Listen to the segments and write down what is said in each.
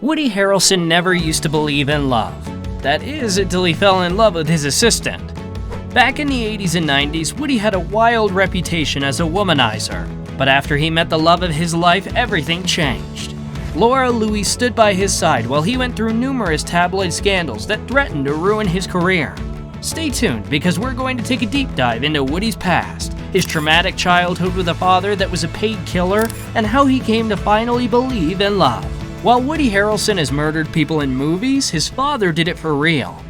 Woody Harrelson never used to believe in love. That is, until he fell in love with his assistant. Back in the 80s and 90s, Woody had a wild reputation as a womanizer. But after he met the love of his life, everything changed. Laura Louie stood by his side while he went through numerous tabloid scandals that threatened to ruin his career. Stay tuned, because we're going to take a deep dive into Woody's past, his traumatic childhood with a father that was a paid killer, and how he came to finally believe in love. While Woody Harrelson has murdered people in movies, his father did it for real.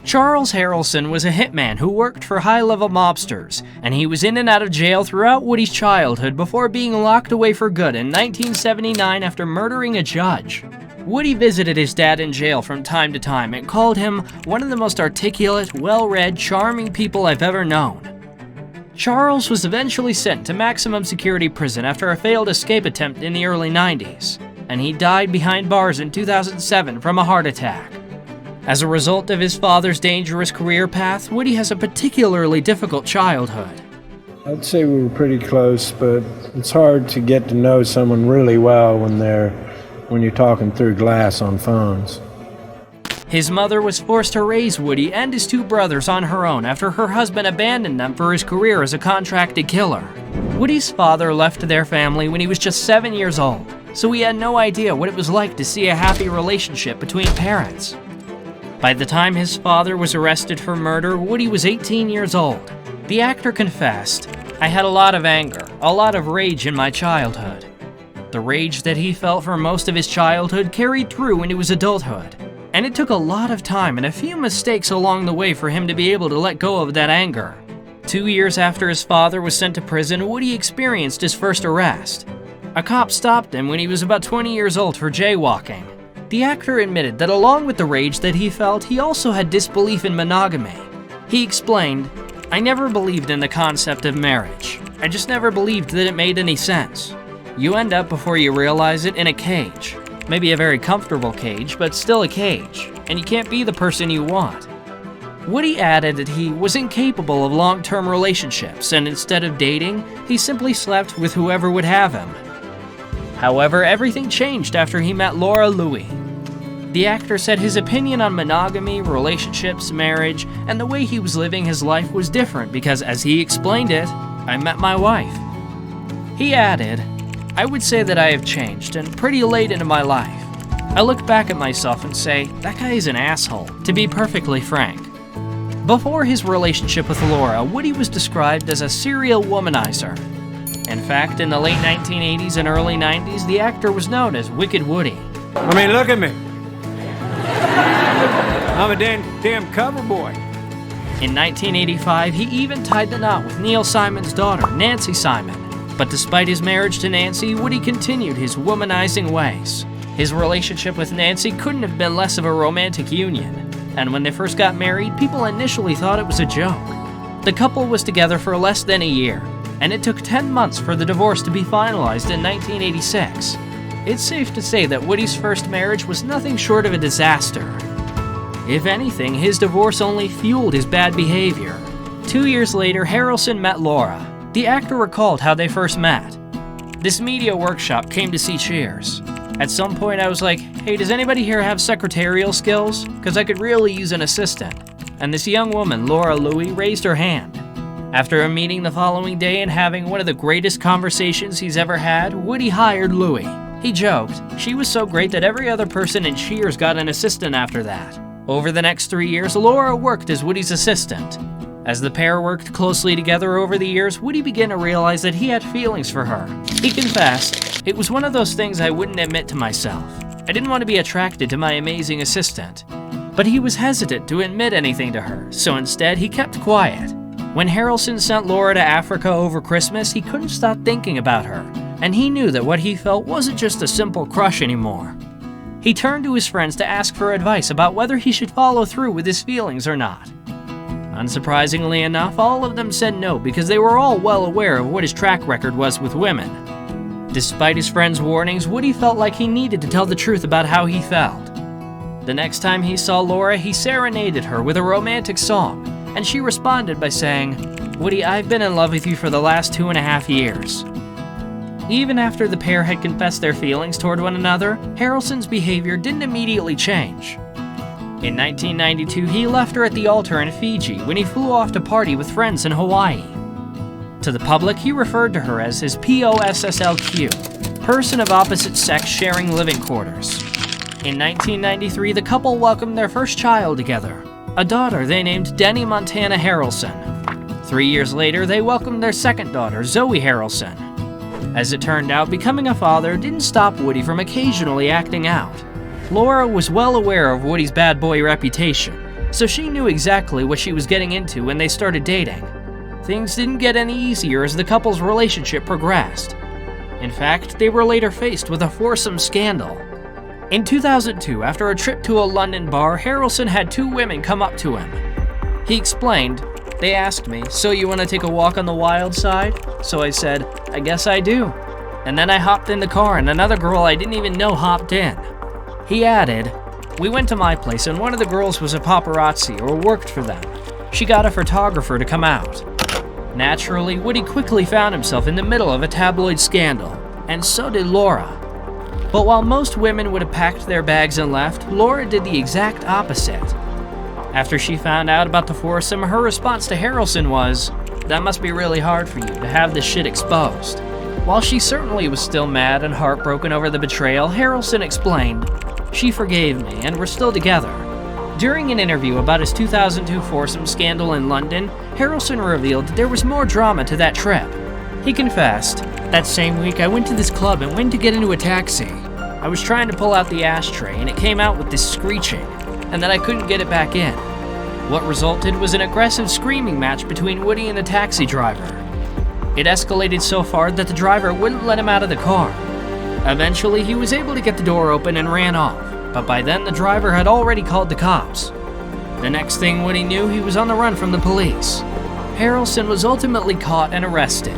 Charles Harrelson was a hitman who worked for high-level mobsters, and he was in and out of jail throughout Woody's childhood before being locked away for good in 1979 after murdering a judge. Woody visited his dad in jail from time to time and called him one of the most articulate, well-read, charming people I've ever known. Charles was eventually sent to maximum security prison after a failed escape attempt in the early 90s, and he died behind bars in 2007 from a heart attack. As a result of his father's dangerous career path, Woody has a particularly difficult childhood. I'd say we were pretty close, but it's hard to get to know someone really well when you're talking through glass on phones. His mother was forced to raise Woody and his two brothers on her own after her husband abandoned them for his career as a contracted killer. Woody's father left their family when he was just 7 years old, so he had no idea what it was like to see a happy relationship between parents. By the time his father was arrested for murder, Woody was 18 years old. The actor confessed, "I had a lot of anger, a lot of rage in my childhood." The rage that he felt for most of his childhood carried through into his adulthood, and it took a lot of time and a few mistakes along the way for him to be able to let go of that anger. 2 years after his father was sent to prison, Woody experienced his first arrest. A cop stopped him when he was about 20 years old for jaywalking. The actor admitted that along with the rage that he felt, he also had disbelief in monogamy. He explained, "I never believed in the concept of marriage. I just never believed that it made any sense. You end up, before you realize it, in a cage. Maybe a very comfortable cage, but still a cage, and you can't be the person you want." Woody added that he was incapable of long-term relationships, and instead of dating, he simply slept with whoever would have him. However, everything changed after he met Laura Louie. The actor said his opinion on monogamy, relationships, marriage, and the way he was living his life was different because, as he explained it, "I met my wife." He added, "I would say that I have changed, and pretty late into my life. I look back at myself and say, that guy is an asshole, to be perfectly frank." Before his relationship with Laura, Woody was described as a serial womanizer. In fact, in the late 1980s and early 90s, the actor was known as Wicked Woody. I mean, look at me. I'm a damn cover boy. In 1985, he even tied the knot with Neil Simon's daughter, Nancy Simon. But despite his marriage to Nancy, Woody continued his womanizing ways. His relationship with Nancy couldn't have been less of a romantic union, and when they first got married, people initially thought it was a joke. The couple was together for less than a year, and it took 10 months for the divorce to be finalized in 1986. It's safe to say that Woody's first marriage was nothing short of a disaster. If anything, his divorce only fueled his bad behavior. 2 years later, Harrelson met Laura. The actor recalled how they first met. "This media workshop came to see Cheers. At some point I was like, hey, does anybody here have secretarial skills? Because I could really use an assistant." And this young woman, Laura Louie, raised her hand. After a meeting the following day and having one of the greatest conversations he's ever had, Woody hired Louie. He joked, "She was so great that every other person in Cheers got an assistant after that." Over the next 3 years, Laura worked as Woody's assistant. As the pair worked closely together over the years, Woody began to realize that he had feelings for her. He confessed, "It was one of those things I wouldn't admit to myself. I didn't want to be attracted to my amazing assistant." But he was hesitant to admit anything to her, so instead he kept quiet. When Harrelson sent Laura to Africa over Christmas, he couldn't stop thinking about her, and he knew that what he felt wasn't just a simple crush anymore. He turned to his friends to ask for advice about whether he should follow through with his feelings or not. Unsurprisingly enough, all of them said no because they were all well aware of what his track record was with women. Despite his friends' warnings, Woody felt like he needed to tell the truth about how he felt. The next time he saw Laura, he serenaded her with a romantic song, and she responded by saying, "Woody, I've been in love with you for the last 2.5 years." Even after the pair had confessed their feelings toward one another, Harrelson's behavior didn't immediately change. In 1992, he left her at the altar in Fiji when he flew off to party with friends in Hawaii. To the public, he referred to her as his POSSLQ, person of opposite sex sharing living quarters. In 1993, the couple welcomed their first child together, a daughter they named Denny Montana Harrelson. 3 years later, they welcomed their second daughter, Zoe Harrelson. As it turned out, becoming a father didn't stop Woody from occasionally acting out. Laura was well aware of Woody's bad boy reputation, so she knew exactly what she was getting into when they started dating. Things didn't get any easier as the couple's relationship progressed. In fact, they were later faced with a foursome scandal. In 2002, after a trip to a London bar, Harrelson had two women come up to him. He explained, "They asked me, 'So you want to take a walk on the wild side?' So I said, 'I guess I do.' And then I hopped in the car and another girl I didn't even know hopped in." He added, "We went to my place and one of the girls was a paparazzi or worked for them. She got a photographer to come out." Naturally, Woody quickly found himself in the middle of a tabloid scandal, and so did Laura. But while most women would have packed their bags and left, Laura did the exact opposite. After she found out about the foursome, her response to Harrelson was, "That must be really hard for you to have this shit exposed." While she certainly was still mad and heartbroken over the betrayal, Harrelson explained, "She forgave me and we're still together." During an interview about his 2002 foursome scandal in London, Harrelson revealed that there was more drama to that trip. He confessed, "That same week I went to this club and went to get into a taxi. I was trying to pull out the ashtray and it came out with this screeching, and then I couldn't get it back in. What resulted was an aggressive screaming match between Woody and the taxi driver. It escalated so far that the driver wouldn't let him out of the car. Eventually, he was able to get the door open and ran off, but by then the driver had already called the cops. The next thing Woody knew, he was on the run from the police. Harrelson was ultimately caught and arrested.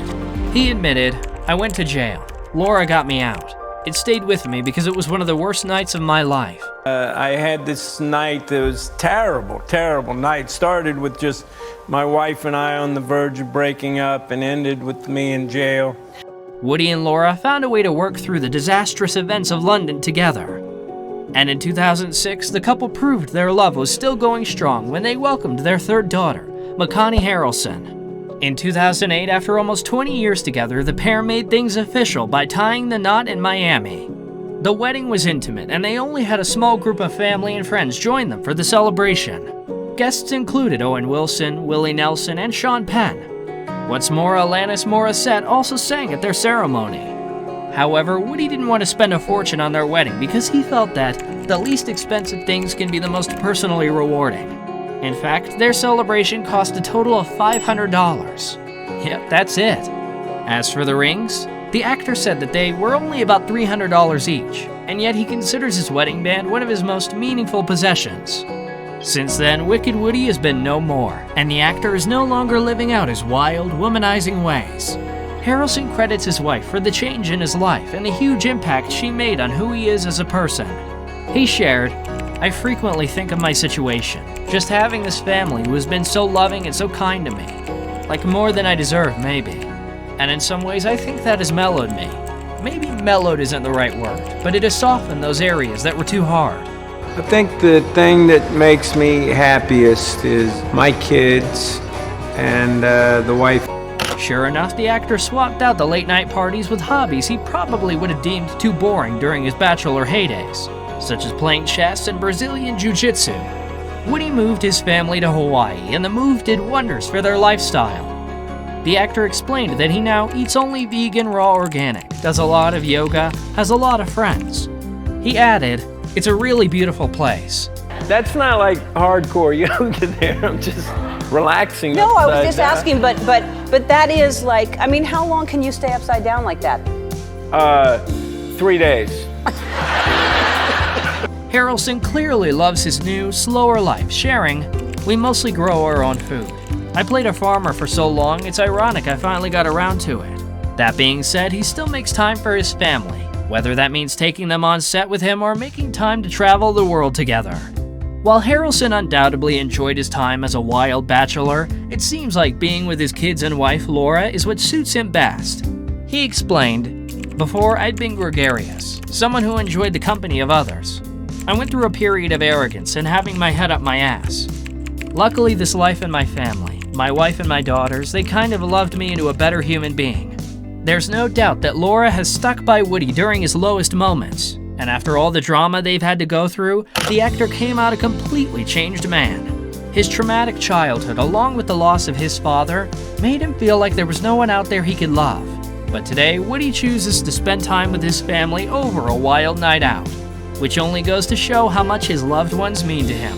He admitted, "I went to jail. Laura got me out. It stayed with me because it was one of the worst nights of my life." I had this night that was terrible, terrible night. Started with just my wife and I on the verge of breaking up and ended with me in jail. Woody and Laura found a way to work through the disastrous events of London together. And in 2006, the couple proved their love was still going strong when they welcomed their third daughter, Makani Harrelson. In 2008, after almost 20 years together, the pair made things official by tying the knot in Miami. The wedding was intimate, and they only had a small group of family and friends join them for the celebration. Guests included Owen Wilson, Willie Nelson, and Sean Penn. What's more, Alanis Morissette also sang at their ceremony. However, Woody didn't want to spend a fortune on their wedding because he felt that the least expensive things can be the most personally rewarding. In fact, their celebration cost a total of $500. Yep, that's it. As for the rings, the actor said that they were only about $300 each, and yet he considers his wedding band one of his most meaningful possessions. Since then, Wicked Woody has been no more, and the actor is no longer living out his wild, womanizing ways. Harrelson credits his wife for the change in his life and the huge impact she made on who he is as a person. He shared, "I frequently think of my situation, just having this family who has been so loving and so kind to me. Like more than I deserve, maybe. And in some ways, I think that has mellowed me. Maybe mellowed isn't the right word, but it has softened those areas that were too hard." I think the thing that makes me happiest is my kids and the wife. Sure enough, the actor swapped out the late-night parties with hobbies he probably would have deemed too boring during his bachelor heydays, such as playing chess and Brazilian jiu-jitsu. Woody moved his family to Hawaii, and the move did wonders for their lifestyle. The actor explained that he now eats only vegan, raw, organic, does a lot of yoga, has a lot of friends. He added, "It's a really beautiful place." That's not like hardcore yoga there. I'm just relaxing. No, I was upside just down. asking, but that is like, I mean, how long can you stay upside down like that? 3 days. Harrelson clearly loves his new, slower life, sharing, "We mostly grow our own food. I played a farmer for so long, it's ironic I finally got around to it." That being said, he still makes time for his family, whether that means taking them on set with him or making time to travel the world together. While Harrelson undoubtedly enjoyed his time as a wild bachelor, it seems like being with his kids and wife Laura is what suits him best. He explained, Before, I'd been gregarious, someone who enjoyed the company of others. I went through a period of arrogance and having my head up my ass. Luckily, this life and my family, my wife and my daughters, they kind of loved me into a better human being. There's no doubt that Laura has stuck by Woody during his lowest moments, and after all the drama they've had to go through, the actor came out a completely changed man. His traumatic childhood, along with the loss of his father, made him feel like there was no one out there he could love. But today, Woody chooses to spend time with his family over a wild night out, which only goes to show how much his loved ones mean to him.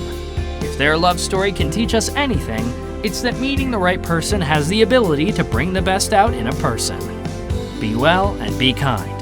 If their love story can teach us anything, it's that meeting the right person has the ability to bring the best out in a person. Be well and be kind.